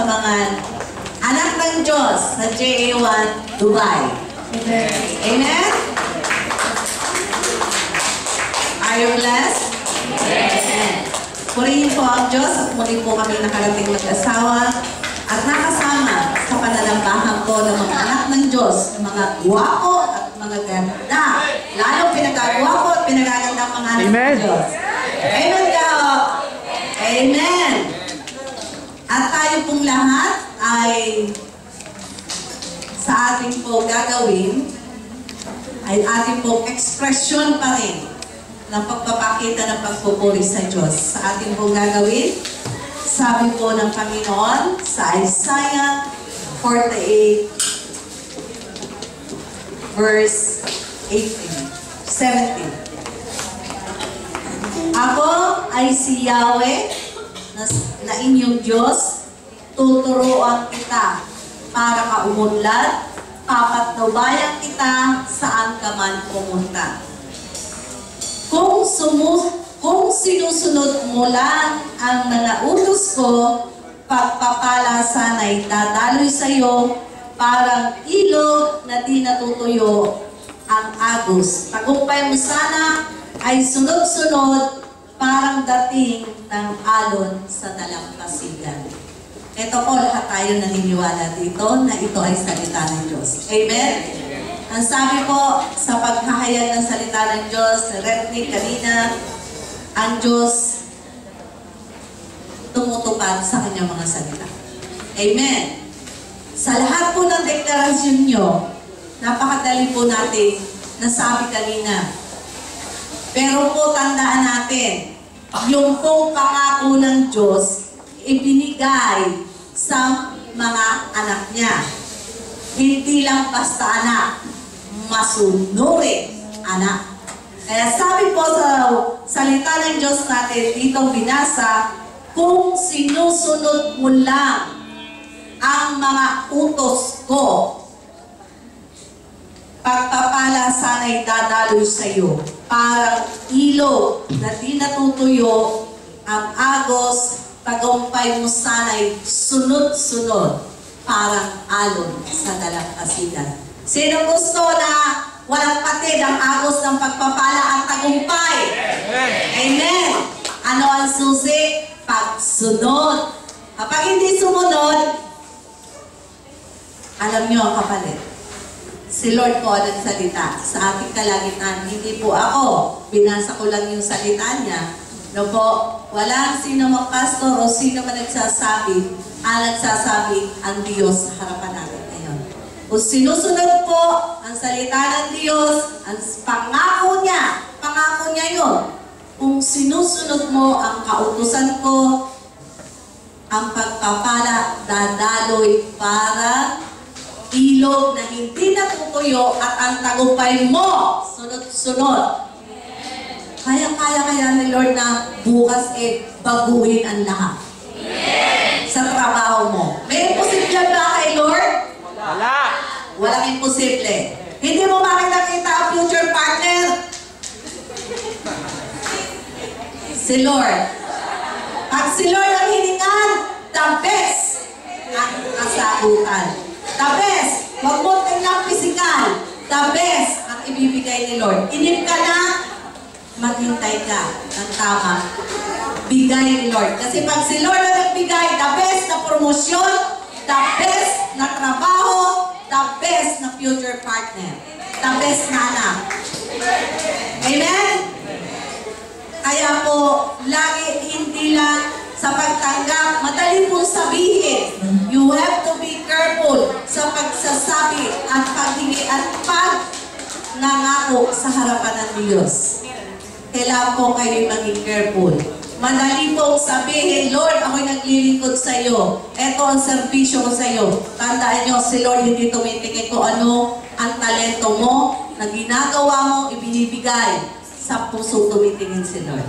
sa mga anak ng Diyos sa JA1 Dubai. Amen. Amen? Are you blessed? Amen. Purihin po ang Diyos at muli po kami nakarating mag-asawa at nakasama sa pananambahan ko ng mga anak ng Diyos, ng mga guwapo at mga ganda. Lalo pinagagawapo at pinagaganda ang mga anak ng Diyos. Amen daw. Amen. At tayo pong lahat ay sa ating po gagawin ay ating pong expression pa rin ng pagpapakita ng pagpupuri sa Diyos. Sa ating pong gagawin, sabi po ng Panginoon sa Isaiah 48 verse 17. Ako ay si Yahweh na inyong Diyos, tuturuan kita para kaumunlad, papatnubayan kita saan ka man pumunta. Kung sinusunod mo lang ang mga utos ko, pagpapala sana'y dadaloy sa iyo, parang ilog na di natutuyo ang agos. Tagumpay mo sana ay sunod-sunod, parang dating ng alon sa dalampasigan. Ito po, lahat tayo naniniwala dito na ito ay salita ng Diyos. Amen? Ang sabi po sa paghahayag ng salita ng Diyos, Repni kanina, ang Diyos tumutupad sa kanyang mga salita. Amen. Sa lahat po ng deklarasyon nyo, napakadali po natin nasabi kanina. Pero po tandaan natin, yung pong pangako ng Diyos, ibinigay sa mga anak niya. Hindi lang basta anak, masunurin anak. Kaya sabi po sa salita ng Diyos natin dito binasa, kung sinusunod mo lang ang mga utos ko, pagpapala sana'y dadaloy sa iyo. Parang ilog na di natutuyo ang agos, tagumpay mo sana'y sunod-sunod, parang alon sa dalampasigan. Sino gusto na walang patid ang agos ng pagpapala at tagumpay? Amen. Ano ang susi? Pagsunod. Kapag hindi sumunod, alam nyo ang kapalit. Si Lord po nagsalita sa ating kalagitnaan. Hindi po ako. Binasa ko lang yung salita niya. No po, walang sino mang pastor o sino man nagsasabi, ang nagsasabi ang Diyos sa harapan natin ngayon. Kung sinusunod po ang salita ng Diyos, ang pangako niya yun. Kung sinusunod mo ang kautusan ko, ang pagpapala dadaloy para ilog na hindi natutuyo at ang tagumpay mo sunod-sunod. Kaya ni Lord na bukas baguhin ang lahat. Sa trabaho mo. May imposible ba kay Lord? Wala. Walang imposible. Hindi mo makita ang future partner? Si Lord. Pag si Lord ang hiningan, the best ang kasagutan. The best. Huwag mo tingnan physical. The best ang ibibigay ni Lord. Inip ka na, maghintay ka ng tama. Bigay ni Lord. Kasi pag si Lord ang nagbigay, the best na promosyon, the best na trabaho, the best na future partner, the best na anak. Amen? Kaya po, lagi hindi lang sa pagtanggap, madali pong sabihin. You have to be careful sa pagsasabi at paghingi at pagnangako sa harapan ng Diyos. Kailangan po kayo maging careful. Madali pong sabihin, Lord, ako'y naglilingkod sa iyo. Ito ang serbisyo ko sa iyo. Tandaan nyo, si Lord hindi tumitingin kung ano ang talento mo na ginagawa mo, ibinibigay. Sa puso tumitingin si Lord.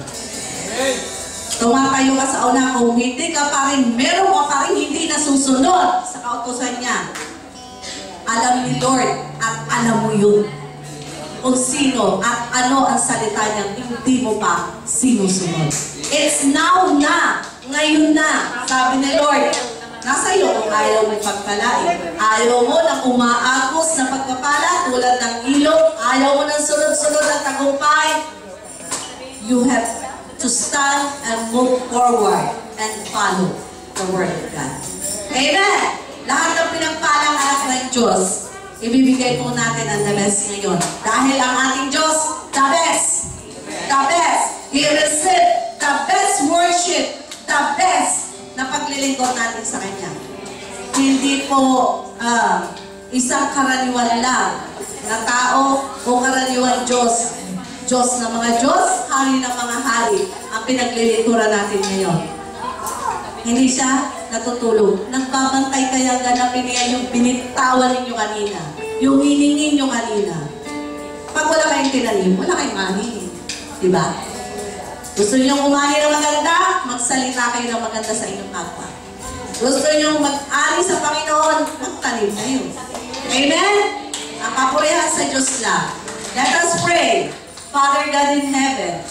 Tumatayo ka sa una, kung hindi ka pa rin, meron ka pa rin hindi nasusunod sa kautusan niya. Alam ni Lord at alam mo yun. Kung sino at ano ang salita niya, hindi mo pa sinusunod. It's now na. Ngayon na. Sabi ni Lord, nasa iyo. ayaw mo pagpalain. Ayaw mo na umaagos na pagpapala tulad ng ilog. Ayaw mo ng sunod-sunod ang tagumpay. You have to stand and move forward and follow the Word of God. Amen! Lahat ng pinagpalang anak ng Diyos, ibibigay po natin ang the best ngayon. Dahil ang ating Diyos, the best. The best. He received the best worship, the best na paglilingkod natin sa Kanya. Hindi po isang karaniwan lang na tao o karaniwan Diyos. Diyos na mga Diyos, hari ng mga hari ang pinaglilingkuran natin ngayon. Hindi siya natutulog. Nagbabantay kaya ganapin niya yung binitawan ninyo kanina. Yung hiningin nyo kanina. Pag wala kayong tinanim, wala kayong mahingin. Diba? Gusto nyo kumain ng maganda, magsalita kayo ng maganda sa inyong kapwa. Gusto nyo mag-ani sa Panginoon, magtanim kayo. Amen? Ang papurihan sa Diyos lang. Let us pray. Father God in heaven,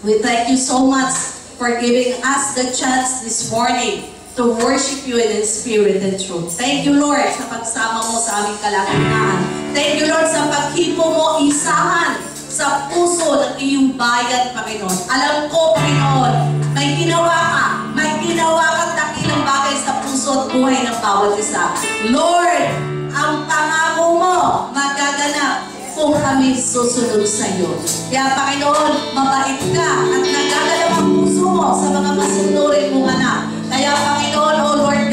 we thank you so much for giving us the chance this morning to worship you in spirit and truth. Thank you, Lord, sa pagsama mo sa aming kalagitnaan. Thank you, Lord, sa paghipo mo isahan sa puso ng iyong bayan, Panginoon. Alam ko, Panginoon, may ginawa kang dakilang bagay sa puso at buhay ng bawat isa. Lord, ang pangako mo magaganap kung kami susunod sa iyo. Kaya, Panginoon, mabait ka at nagagalap ang puso mo sa mga masunurin mong anak. Kaya, Panginoon, O Lord